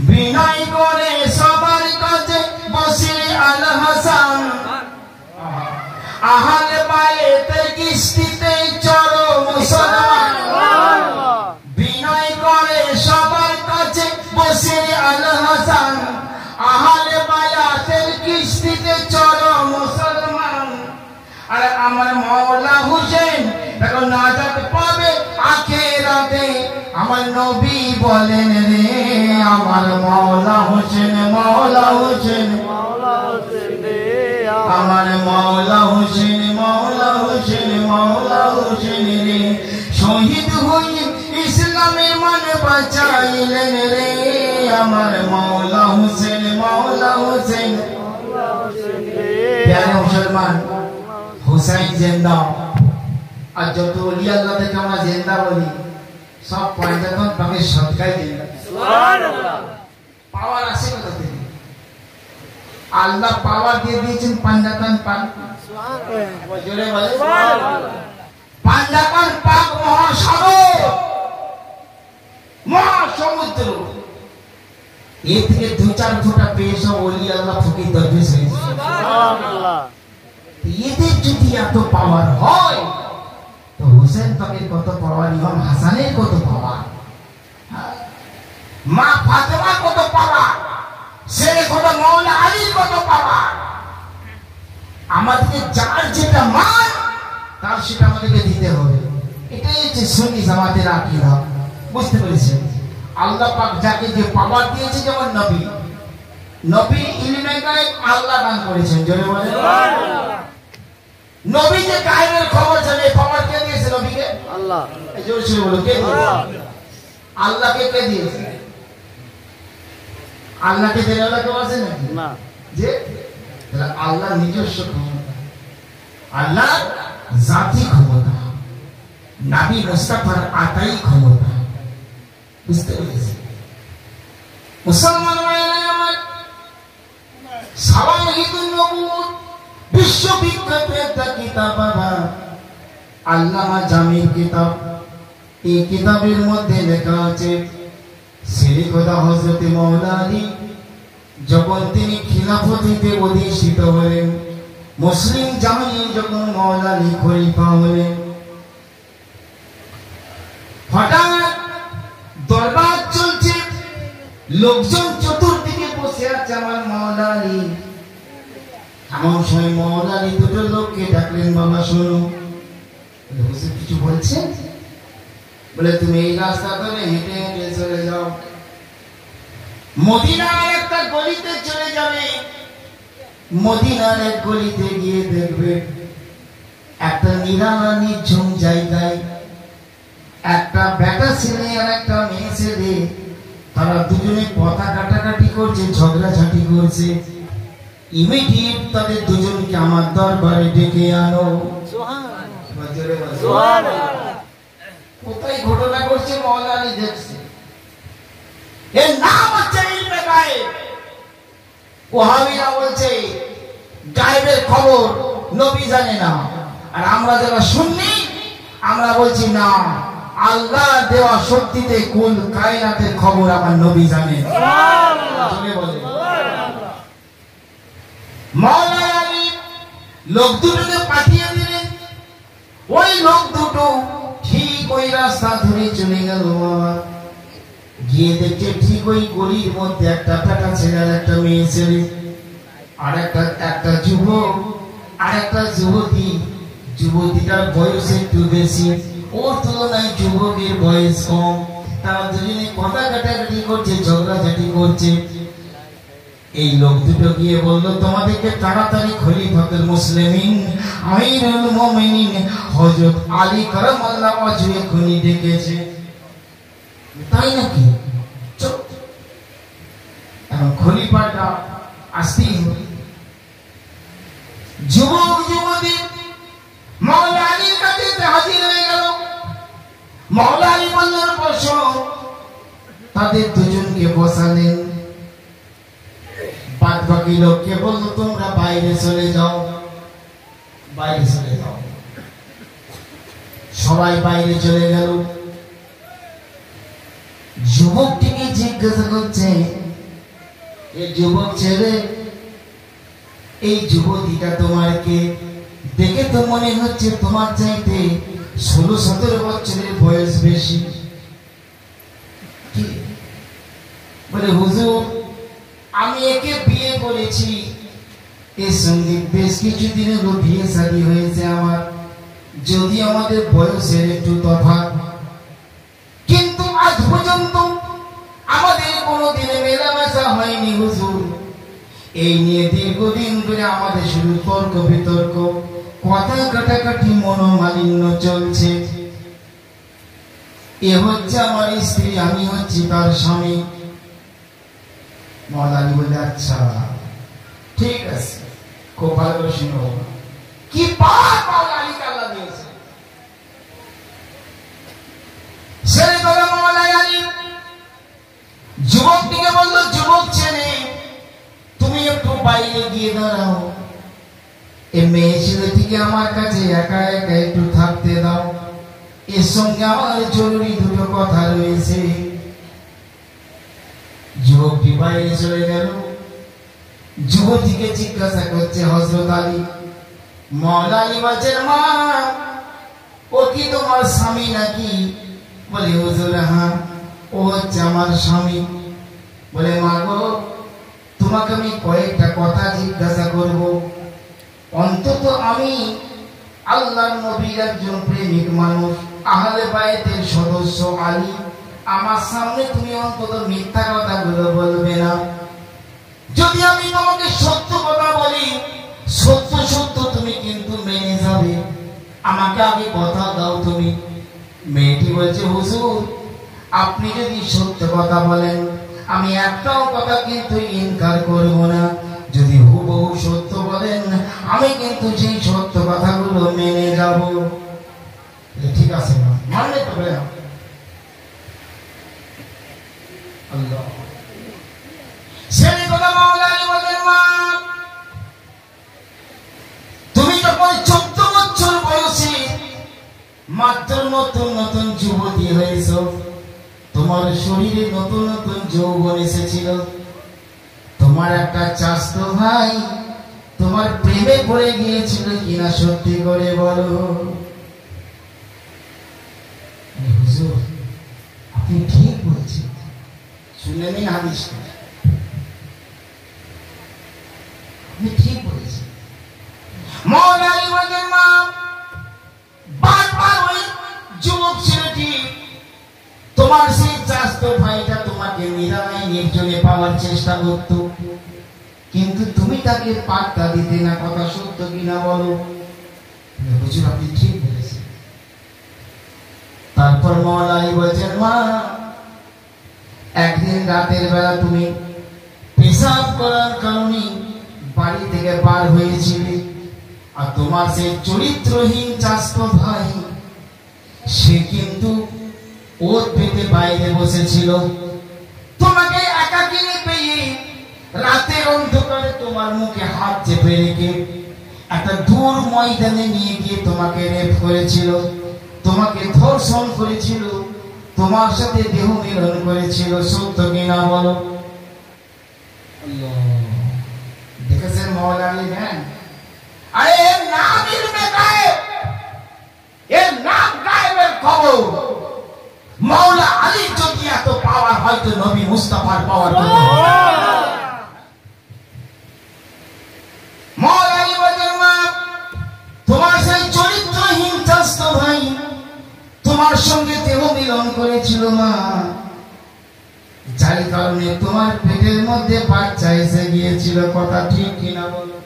বিনয় করে সবার কাছে বসে আল হাসান আহলে বাইতের কিস্তিতে চড়ো মুসলমান বিনয় করে সবার কাছে বসে আল হাসান আহলে বাইতের কিস্তিতে চড়ো মুসলমান আর আমার মাওলা হোসেন দেখো নাজাত পাবে আখিরাতে আমার নবী বলেন রে আমার মাওলা হোসেন মাওলা হোসেন মাওলা হোসেন রে আমার মাওলা হোসেন মাওলা হোসেন মাওলা হোসেন রে শহীদ হয়ে ইসলামের মান বাঁচাইলেন রে আমার মাওলা হোসেন মাওলা হোসেন মাওলা হোসেন রে প্যারে মুসলমান হুসাইন জিন্দা আর যত ওলি আল্লাহ থেকে আমরা জিন্দা বলি সব পয়জাতন পাকে সদকাই জিন্দা সুবহানাল্লাহ পাওয়ার আছে কোথা থেকে আল্লাহ পাওয়ার দিয়ে দিয়েছেন পাঞ্জাতন পাক সুবহানাল্লাহ জোরে বলে সুবহানাল্লাহ পাঞ্জাতন পাক মহাসাগর মহাসমুদ্র এর থেকে দু চার ফোঁটা পেয়ে সব ওলি আল্লাহ ফকির দরবেশ হয়েছে সুবহানাল্লাহ এদের যদি এত পাওয়ার হয় তো হোসেন পাকের কত পাওয়ার ইমাম হাসানের কত পাওয়ার মা ফাতেমা কত পাওয়ার শেরে কত মাওলানা আলীর কত পাওয়ার আমাদেরকে যার যেটা মান তার সেটা আমাদেরকে দিতে হবে এটাই হচ্ছে সুন্নি জামাতের আকীদা বুঝতে পেরেছেন আল্লাহ পাক যাকে যে পাওয়ার দিয়েছে যেমন নবী নবী ইলমে গায়েব আল্লাহ দান করেছেন জোরে বলেন সুবহানাল্লাহ নবী যে গায়েবের খবর জানে খবর কে দিয়েছে নবীকে আল্লাহ এই জোরে জোরে বলো কে দিয়েছে আল্লাহকে কে দিয়েছে আল্লাহকে দেওয়া আল্লাহ কেউ আছে নাকি না যে তাহলে আল্লাহ নিজস্ব ক্ষমতা আল্লাহ জাতি ক্ষমতা নবী মুস্তাফার আতাই ক্ষমতা বুঝতে পেরেছি মুসলমান ভাইরা আমার সাওয়াহিদুন নবুওত বিশ্ববিখ্যাত একটা কিতাব আল্লামা জামির কিতাব এই কিতাবের মধ্যে লেখা আছে শ্রী খোদা হযরত মাওলানা আলী যখন তিনি খিলাফতিতে অধিষ্ঠিত হলেন মুসলিম জামিন যখন মাওলানা আলী খলিফা হলেন হঠাৎ দরবার চলছে লোকজন চতুর্দিকে বসে আছে আমার মাওলা আলী। এমন সময় মাওলা আলী দুটো লোককে ডাকলেন, বাবা শোনো। হুজুর কিছু বলছেন? বলে তুমি এই রাস্তা ধরে হেঁটে হেঁটে চলে যাও, মদিনার একটা গলিতে চলে যাবে। মদিনার এক গলিতে গিয়ে দেখবে একটা নিরালা নিঝুম জায়গায় একটা বেটা ছেলে আর একটা মেয়ে ছেলে, তারা দুজনে কথা কাটাকাটি করছে, ঝগড়াঝাটি করছে। ইমিডিয়েট তাদের দুজনকে আমার দরবারে ডেকে আনো। কোথায় ঘটনা করছে মাওলা আলী দেখছে। এর নাম হচ্ছে ইলমে গায়েব। ওয়াহাবিরা বলছে গায়েবের খবর নবী জানে না, আর আমরা যারা সুন্নি আমরা বলছি না, আল্লাহ দেওয়া শক্তিতে কুল কায়নাতের খবর আমার নবী জানেন। মাওলা আলী লোক দুটোকে পাঠিয়ে দিলেন। ওই লোক দুটো ঠিক ওই রাস্তা ধরে চলে গেল। গিয়ে দেখছে ঠিক ওই গলির মধ্যে একটা বেটা ছেলে আর একটা মেয়ে ছেলে, আর একটা যুবক আর একটা যুবতী। যুবতীটার বয়স একটু বেশি, ওর তুলনায় যুবকের বয়স কম। তারা দুজনে কথা কাটাকাটি করছে, ঝগড়াঝাটি করছে। এই লোক দুটো গিয়ে বললো, তোমাদেরকে তাড়াতাড়ি খলিফাতুল মুসলিমিন আমিরুল মুমিনিন হযরত আলী কারামাল্লাহু ওয়াজহু এখনি ডেকেছে। তাই নাকি? এখন খলিফাটা আসতেই হবে। যুবক যুবতী মাওলা আলীর কাছে হাজির হয়ে গেল। মাওলা আলী বললেন বসো। তাদের দুজনকে বসালেন। বাদ বাকি লোককে বললো তোমরা বাইরে চলে যাও, বাইরে চলে যাও। সবাই বাইরে চলে গেল। যুবকটিকে জিজ্ঞাসা করছে, এ যুবক ছেলে, এই যুবতীটা তোমার কে? দেখে তো মনে হচ্ছে তোমার চাইতে 16-17 বছরের বয়স বেশি। বলে হুজুর আমি একে বিয়ে করেছি, এর সঙ্গে বেশ কিছুদিন হলো বিয়ে শাদী হয়েছে আমার, যদি আমাদের বয়সের একটু তফাৎ, কিন্তু আজ পর্যন্ত আমাদের কোনোদিন মেলামেশা হয়নি হুজুর। এই নিয়ে দীর্ঘদিন ধরে আমাদের শুধু তর্ক বিতর্ক, কথা কাটাকাটি, মনোমালিন্য চলছে। এ হচ্ছে আমার স্ত্রী, আমি হচ্ছি তার স্বামী। মাওলা আলী বলে আচ্ছা ঠিক আছে, খুব ভালো করে শুনো। কি পাপ মাওলা আলীকে আল্লাহ দিয়েছে। ছেলে বলে মাওলা আলী যুবকটিকে বললো, যুবক ছেলে তুমি একটু বাইরে গিয়ে দাঁড়াও, এ মেয়ে ছেলেটিকে আমার কাছে একা একা একটু থাকতে দাও, এর সঙ্গে আমার জরুরি দুটো কথা রয়েছে। যুবকটি বাইরে চলে গেল। যুবতীকে জিজ্ঞাসা করছে হযরত আলী। মাওলা আলী বলছেন, মা ও কি তোমার স্বামী নাকি? বলে হুজুর হ্যাঁ, ও হচ্ছে আমার স্বামী। বলে মা গো, তোমাকে আমি কয়েকটা কথা জিজ্ঞাসা করব। অন্তত আমি আল্লাহর নবীর একজন প্রেমিক মানুষ, আহলে বাইতের সদস্য আলী, আমার সামনে তুমি অন্তত মিথ্যা কথাগুলো বলবে না। যদি আমি তোমাকে সত্য কথা বলি, সত্য সত্য তুমি কিন্তু মেনে যাবে। আমাকে আগে কথা দাও তুমি। মেয়েটি বলছে হুজুর আপনি যদি সত্য কথা বলেন আমি একটাও কথা কিন্তু ইনকার করব না। যদি হুবহু সত্য বলেন আমি কিন্তু সেই সত্য কথাগুলো মেনে যাব। ঠিক আছে না? মানলে তো ভাই আল্লাহ। সেই কথা মাওলা আলী বলেন, মা তুমি যখন 14 বছর বয়সে মাত্র নতুন নতুন যুবতী হয়েছ, তোমার শরীরে নতুন নতুন যৌবন এসেছিল, তোমার একটা চাচাতো ভাই তোমার প্রেমে পড়ে গিয়েছিল কিনা সত্যি করে বলো। হুজুর আপনি ঠিক বলছেন, শুনে শুনে নিন হাদিস। আমি ঠিক বলেছি। মওলা আলী ওয়াজের মা বারবার ওই যুবক ছেলেটি তোমার সেই চাস্ত ভাইটা তোমাকে নিরাময় নির্জনে পাওয়ার চেষ্টা করত, কিন্তু তুমি তাকে পাত্তা দিতে না। কথা সত্য কিনা বলো? হুজুর আপনি ঠিক বলেছেন। তারপর মওলা আলী বলছেন, মা একদিন রাতের বেলা তুমি পেশাব করার কারণে বাড়ি থেকে বার হয়েছিলে, আর তোমার সেই চরিত্রহীন চাস্ত ভাই সে কিন্তু ওর পেটে বাইরে বসেছিল। তোমাকে একাকিনী পেয়ে রাতের অন্ধকারে তোমার মুখে হাত চেপে রেখে একটা দূর ময়দানে নিয়ে গিয়ে তোমাকে রেপ করেছিল, তোমাকে ধর্ষণ করেছিল, তোমার সাথে দেহ মিলন করেছিল। সত্য কিনা বলো? দেখেছেন মওলা আলী জ্ঞান? আরে এর নাম ইলমে গায়েব, এর নাম গায়েবের খবর। মওলা আলীর যদি এত পাওয়ার, হয়তো নবী মুস্তাফার পাওয়ার কত। মওলা আলী বলেন, মা তোমার সেই চরিত্রহীন চাস্ত ভাই তোমার সঙ্গে দেহ মিলন করেছিল মা, যার কারণে তোমার পেটের মধ্যে বাচ্চা এসে গিয়েছিল। কথা ঠিক কিনা বলো?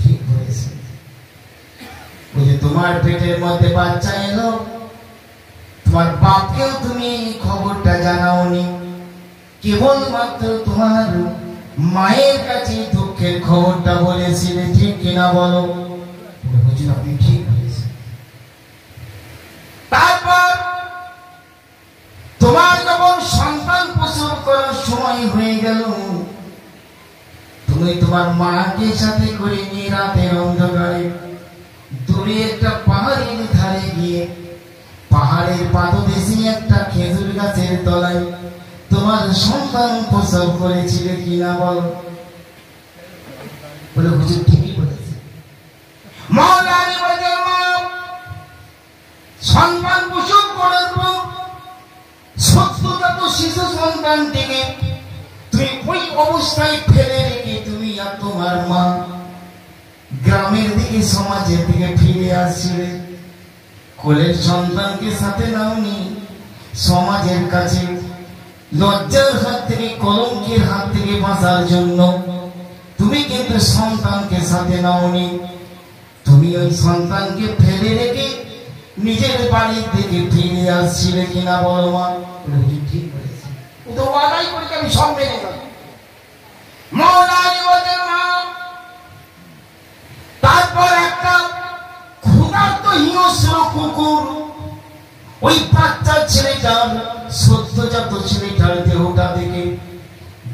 ঠিক বলেছে। ওই যে তোমার পেটের মধ্যে বাচ্চা এলো, তোমার বাপকেও তুমি খবরটা জানাওনি, কেবলমাত্র তোমার মায়ের কাছে দুঃখের খবরটা বলেছিলে। ঠিক কিনা বলো? হুজুর আপনি ঠিক বলেছেন। তারপর তোমার যখন সন্তান প্রসব করার সময় হয়ে গেল, তুমি তোমার মাকে সাথে করে নিয়ে রাতের অন্ধকারে দূরে একটা পাহাড়ের ধারে গিয়ে পাহাড়ের পাদদেশে একটা খেজুর গাছের তলায় তোমার সন্তান প্রসব করেছিলে কিনা বল? বলে হুজুর ঠিকই বলেছে। মওলা আলী বলেন, সন্তান প্রসব করার পর সদ্যজাত শিশু সন্তানটিকে তুমি ওই অবস্থায় ফেলে রেখে তুমি আর তোমার মা গ্রামের দিকে, সমাজের দিকে ফিরে আসছিলে। কোলের সন্তানকে সাথে নাওনি, সমাজের কাছে লজ্জার হাত থেকে, কলঙ্কের হাত থেকে বাঁচার জন্য তুমি কিন্তু সন্তানকে সাথে নাওনি। তুমি ওই সন্তানকে ফেলে রেখে নিজের বাড়ির দিকে ফিরে আসছিলে কিনা বলো মা? ঠিক বলেছে। ও তো ওয়াদাই করে আমি সব মেনে গেল। মওলা আলী বলেন, মা তারপর একটা ক্ষুধার্ত হিংস্র কুকুর ওই বাচ্চা ছেলেটার, সদ্যজাত ছেলেটার দেহটা দেখে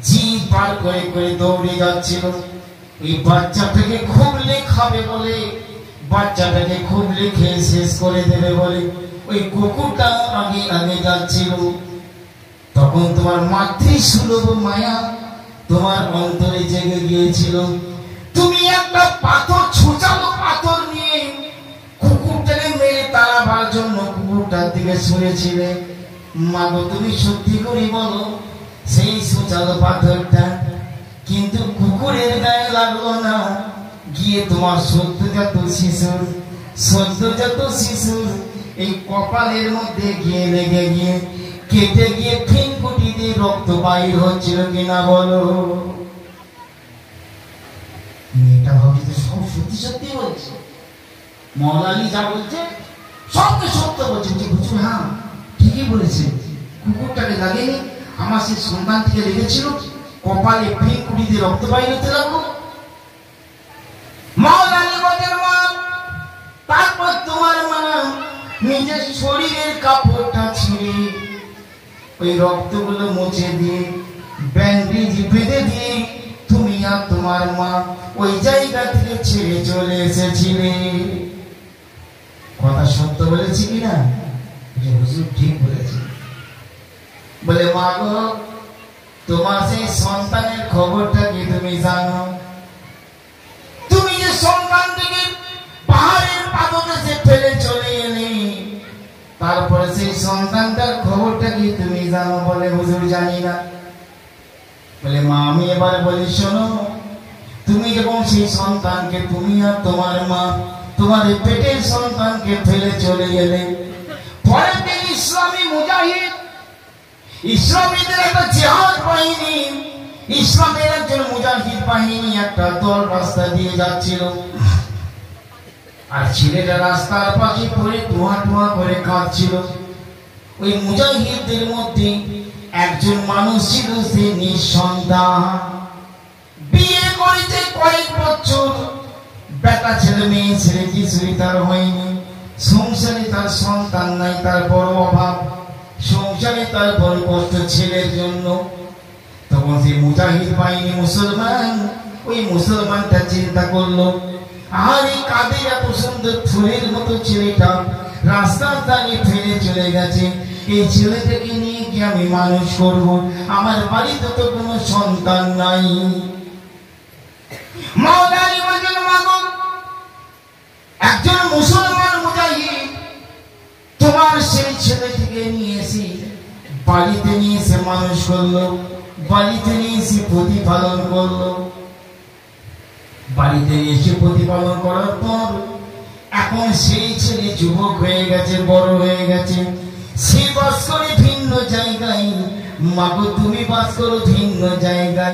জিভ বার করে করে দৌড়ে যাচ্ছিল। ওই বাচ্চাটাকে খুবলে খাবে বলে, বাচ্চাটাকে খুবলে খেয়ে শেষ করে দেবে বলে ওই কুকুরটা আগে আগে যাচ্ছিল। তখন তোমার মাতৃসুলভ মায়া তোমার অন্তরে জেগে গিয়েছিল। তুমি একটা পাথর, ছুচালো পাথর নিয়ে কুকুরটাকে মেরে তাড়াবার জন্য কুকুরটার দিকে ছুঁড়েছিলে। মাগো তুমি সত্যি করে বলো, সেই ছুচালো পাথরটা কিন্তু কুকুরের গায়ে লাগলো না, গিয়ে তোমার সদ্যজাত শিশুর এই কপালের মধ্যে গিয়ে লেগে গিয়ে কেটে গিয়ে ফিনকুটি দিয়ে রক্ত বাইর হচ্ছিল কিনা বলো? মেয়েটা ভাবছে সব সত্যি সত্যি বলছে। মওলা আলী যা বলছে সবকে সত্য বলছে। হুজুর হ্যাঁ ঠিকই বলেছে, কুকুরটাকে লাগেনি, আমার সেই সন্তান থেকে লেগেছিল, কপালে ফিনকুটি দিয়ে রক্ত বাইর হতে লাগলো। মওলা আলী বলেন, মা তারপর তোমার মা নিজের শরীরের কাপড়টা ছিঁড়ে ওই রক্তগুলো মুছে দিয়ে ব্যান্ডেজ বেঁধে দিয়ে তুমি আর তোমার মা ওই জায়গা থেকে ছেড়ে চলে এসেছিলে। কথা সত্য বলেছি কিনা? হুজুর ঠিক বলেছি। বলে মা গো, তোমার সেই সন্তানের খবরটা কি তুমি জানো? তুমি যে সন্তানটিকে পাহাড়ের পাদদেশে ফেলে চলে এলে, তারপরে সেই সন্তানটার খবরটা কি তুমি জানো? বলে সন্তানকে তুমি আর তোমার মা তোমার পেটের সন্তানকে ফেলে চলে গেলে। পরের দিন ইসলামী মুজাহিদ, ইসলামীদের একটা জিহাদ বাহিনী, ইসলামের একজন মুজাহিদ বাহিনী একটা দল রাস্তা দিয়ে যাচ্ছিল, আর ছেলেটা রাস্তার পাশে পড়ে টুয়া টুয়া করে কাঁদছিল। ওই মুজাহিদদের মধ্যে একজন মানুষ ছিল, সে নিঃসন্তান, বিয়ে করেছে কয়েক বছর, বেটা ছেলে মেয়ে ছেলে কিছুই তার হয়নি, সংসারে তার সন্তান নাই, তার বড় অভাব, সংসারে তার বড় কষ্ট ছেলের জন্য। তখন সেই মুজাহিদ বাহিনী মুসলমান, ওই মুসলমানটা চিন্তা করলো, আর এই কাঁধে এত সুন্দর ফুলের মতো ছেলেটা রাস্তার দাঁড়িয়ে ফেলে চলে গেছে, এই ছেলেটাকে নিয়ে কি আমি মানুষ করব? আমার বাড়িতে তো কোনো সন্তান নাই। মাওলানা বলেন, মাগো, একজন মুসলমান মুজাহিদ তোমার সেই ছেলেটিকে নিয়ে এসে বাড়িতে নিয়ে এসে মানুষ করলো, বাড়িতে নিয়ে এসে প্রতিপালন করলো। বাড়িতে এসে প্রতিপালন করার পর এখন সেই ছেলে যুবক হয়ে গেছে, বড় হয়ে গেছে, সে বাস করে ভিন্ন জায়গায়, মাগো তুমি বাস করো ভিন্ন জায়গায়।